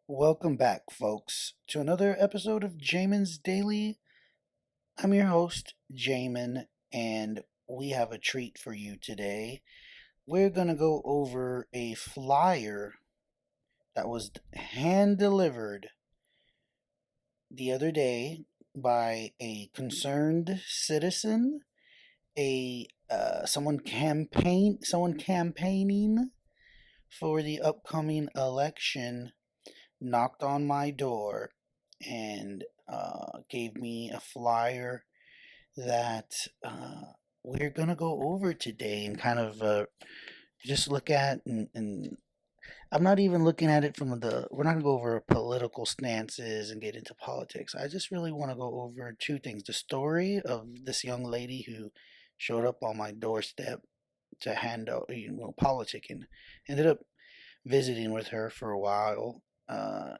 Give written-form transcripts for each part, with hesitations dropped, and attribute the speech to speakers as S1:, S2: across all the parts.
S1: Welcome back, folks, to another episode of Jamin's Daily. I'm your host, Jamin, and we have a treat for you today. We're going to go over a flyer that was hand delivered the other day by a concerned citizen, a someone campaigning for the upcoming election knocked on my door and gave me a flyer that we're gonna go over today and kind of just look at and I'm not even looking at it from we're not gonna go over political stances and get into politics. I just really want to go over two things: the story of this young lady who showed up on my doorstep to hand out, politicking. Ended up visiting with her for a while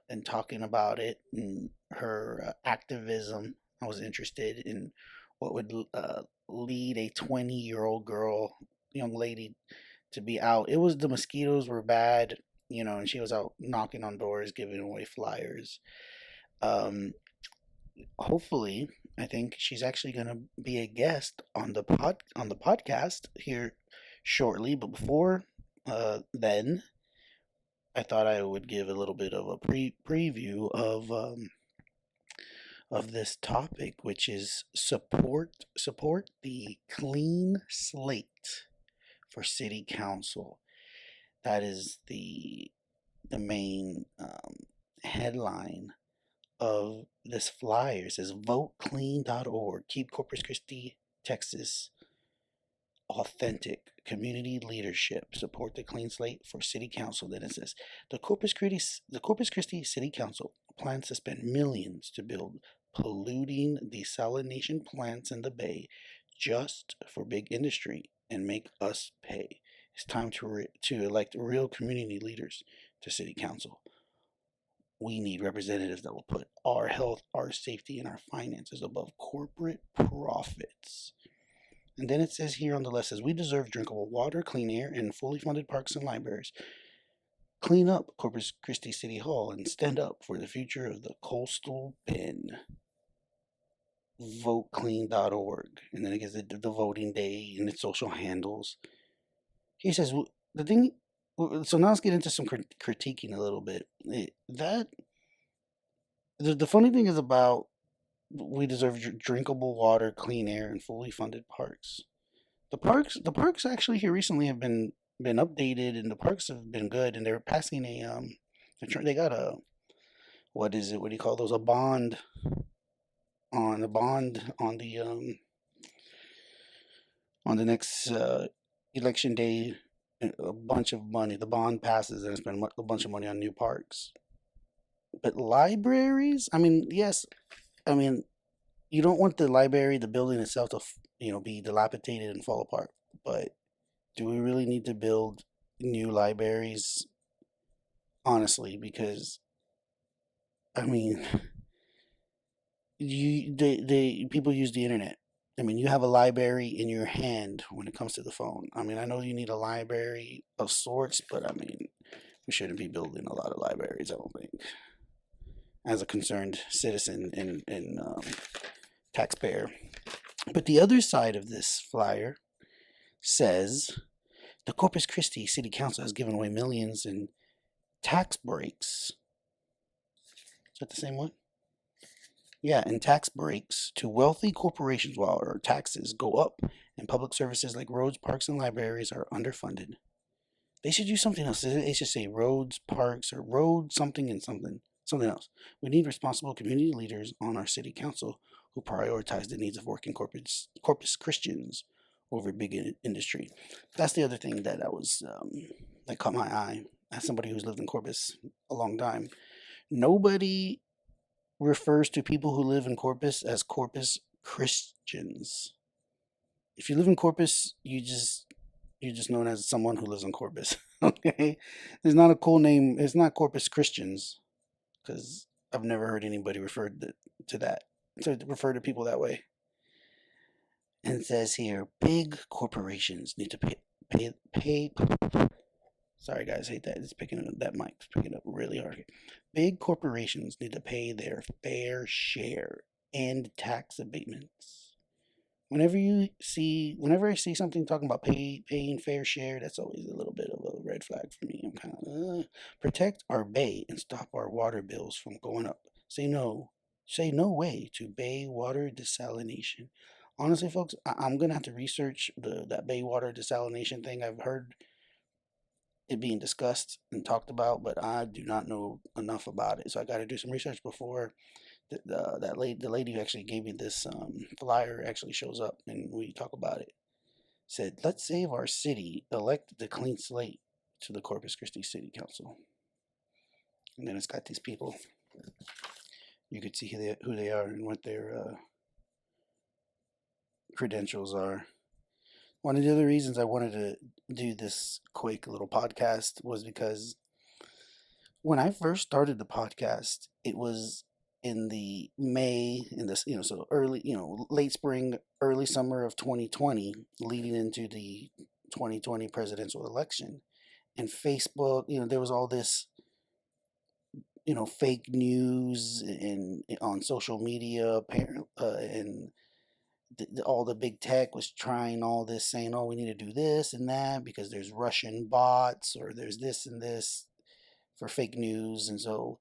S1: and talking about it and her activism. I was interested in what would lead a 20-year-old young lady, to be out. It was the mosquitoes were bad, and she was out knocking on doors, giving away flyers. Um, Hopefully, I think she's actually going to be a guest on the podcast here shortly. But before then, I thought I would give a little bit of a preview of this topic, which is support the clean slate for city council. That is the main headline of this flyer. It says voteclean.org. Keep Corpus Christi, Texas authentic community leadership. Support the clean slate for city council. Then it says the Corpus Christi City Council plans to spend millions to build polluting desalination plants in the bay just for big industry and make us pay. It's time to elect real community leaders to city council. We need representatives that will put our health, our safety, and our finances above corporate profits. And then it says here on the list, says we deserve drinkable water, clean air, and fully funded parks and libraries. Clean up Corpus Christi City Hall and stand up for the future of the coastal bend. Voteclean.org. And then it gives the voting day and its social handles. He says the thing. So now let's get into some critiquing a little bit. The funny thing is about we deserve drinkable water, clean air, and fully funded parks. The parks actually here recently have been updated, and the parks have been good, and they're passing they got a, what is it? What do you call those? A bond on the next election day. A bunch of money. The bond passes, and spend a bunch of money on new parks. But libraries, I mean, yes, I mean, you don't want the library, the building itself, to be dilapidated and fall apart. But do we really need to build new libraries? Honestly, because I mean, they people use the internet. I mean, you have a library in your hand when it comes to the phone. I mean, I know you need a library of sorts, but I mean, we shouldn't be building a lot of libraries, I don't think, as a concerned citizen and taxpayer. But the other side of this flyer says the Corpus Christi City Council has given away millions in tax breaks. Is that the same one? Yeah, in tax breaks to wealthy corporations while our taxes go up and public services like roads, parks, and libraries are underfunded. They should do something else. They should say roads, parks, or road something and something else. We need responsible community leaders on our city council who prioritize the needs of working Corpus Christians over big industry. That's the other thing that caught my eye as somebody who's lived in Corpus a long time. Nobody refers to people who live in Corpus as Corpus Christians. If you live in Corpus, you're just known as someone who lives in Corpus. Okay, there's not a cool name. It's not Corpus Christians because I've never heard anybody to that to refer to people that way. And it says here, big corporations need to pay Sorry, guys, hate that. It's picking up, that mic's picking up really hard. Big corporations need to pay their fair share and tax abatements. Whenever I see something talking about paying fair share, that's always a little bit of a red flag for me. I'm kind of protect our bay and stop our water bills from going up. Say no way to bay water desalination. Honestly, folks, I'm gonna have to research that bay water desalination thing. I've heard it being discussed and talked about, but I do not know enough about it. So I got to do some research before the lady who actually gave me this flyer actually shows up and we talk about it. Said, let's save our city, elect the clean slate to the Corpus Christi City Council. And then it's got these people. You could see who they are and what their credentials are. One of the other reasons I wanted to do this quick little podcast was because when I first started the podcast, it was in the May, in this, so early, late spring, early summer of 2020, leading into the 2020 presidential election. And Facebook, there was all this, fake news and on social media, and all the big tech was trying all this, saying, oh, we need to do this and that because there's Russian bots or there's this and this for fake news. And so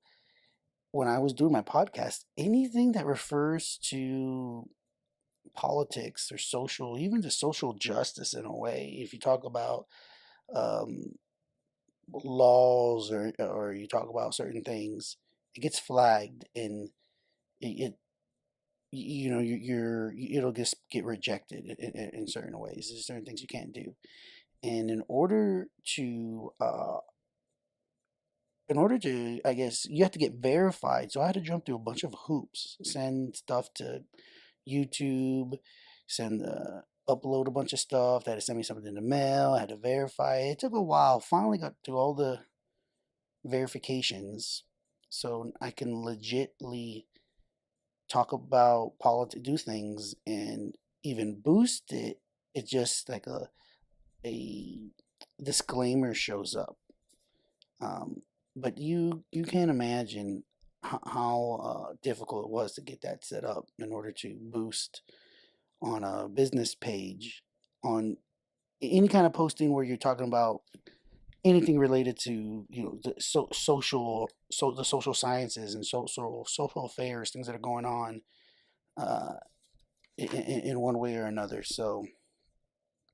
S1: when I was doing my podcast, anything that refers to politics or social, even to social justice in a way, if you talk about um, laws or you talk about certain things, it gets flagged and it it'll just get rejected in certain ways. There's certain things you can't do, and in order to, I guess, you have to get verified. So I had to jump through a bunch of hoops, send stuff to YouTube, upload a bunch of stuff. They had to send me something in the mail. I had to verify it. It took a while. Finally got through all the verifications so I can legitly talk about politics, do things, and even boost it. It's just like a disclaimer shows up. But you can't imagine how difficult it was to get that set up in order to boost on a business page, on any kind of posting where you're talking about anything related to the the social sciences and social affairs, things that are going on in one way or another. So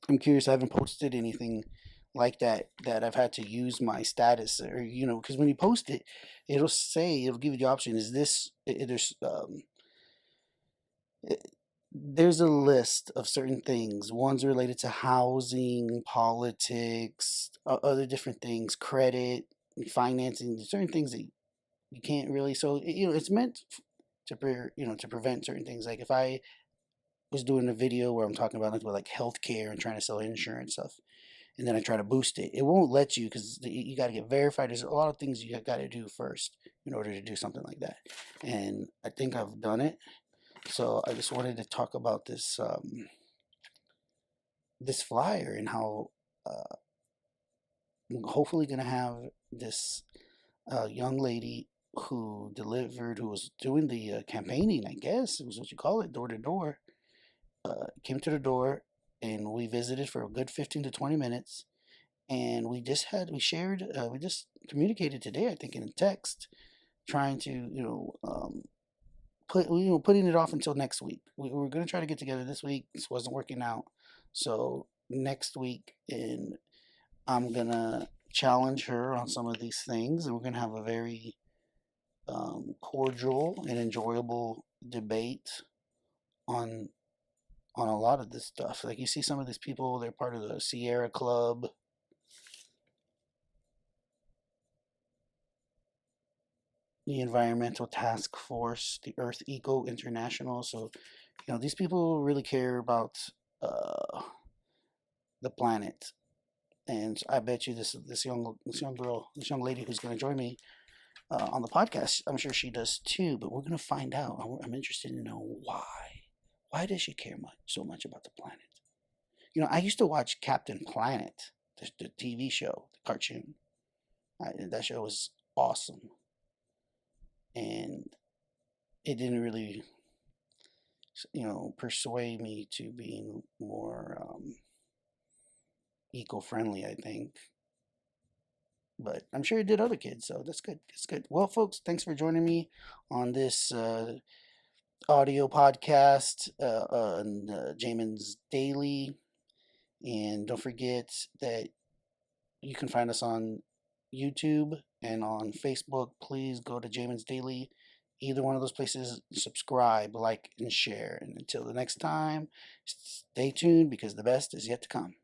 S1: I'm curious. I haven't posted anything like that I've had to use my status, or because when you post it, it'll give you the option. Is this there's a list of certain things. One's related to housing, politics, other different things, credit, financing, certain things that you can't really. So it's meant to prevent certain things. Like if I was doing a video where I'm talking about like healthcare and trying to sell insurance stuff, and then I try to boost it, it won't let you because you got to get verified. There's a lot of things you got to do first in order to do something like that. And I think I've done it. So I just wanted to talk about this flyer and how I'm hopefully going to have this young lady who was doing the campaigning, I guess it was what you call it, door to door, came to the door and we visited for a good 15 to 20 minutes. And we just communicated today, I think, in a text, trying to, putting it off until next week. We were going to try to get together this week. This wasn't working out. So next week, and I'm going to challenge her on some of these things. And we're going to have a very cordial and enjoyable debate on a lot of this stuff. Like you see some of these people, they're part of the Sierra Club, the Environmental Task Force, the Earth Eco International. So, these people really care about the planet. And I bet you this young lady who's going to join me on the podcast, I'm sure she does too. But we're going to find out. I'm interested to know why. Why does she care so much about the planet? I used to watch Captain Planet, the TV show, the cartoon. That show was awesome, and it didn't really, persuade me to being more eco-friendly, I think. But I'm sure it did other kids, so that's good. It's good. Well, folks, thanks for joining me on this audio podcast on Jamin's Daily. And don't forget that you can find us on YouTube and on Facebook. Please go to Jamin's Daily. Either one of those places, subscribe, like, and share. And until the next time, stay tuned because the best is yet to come.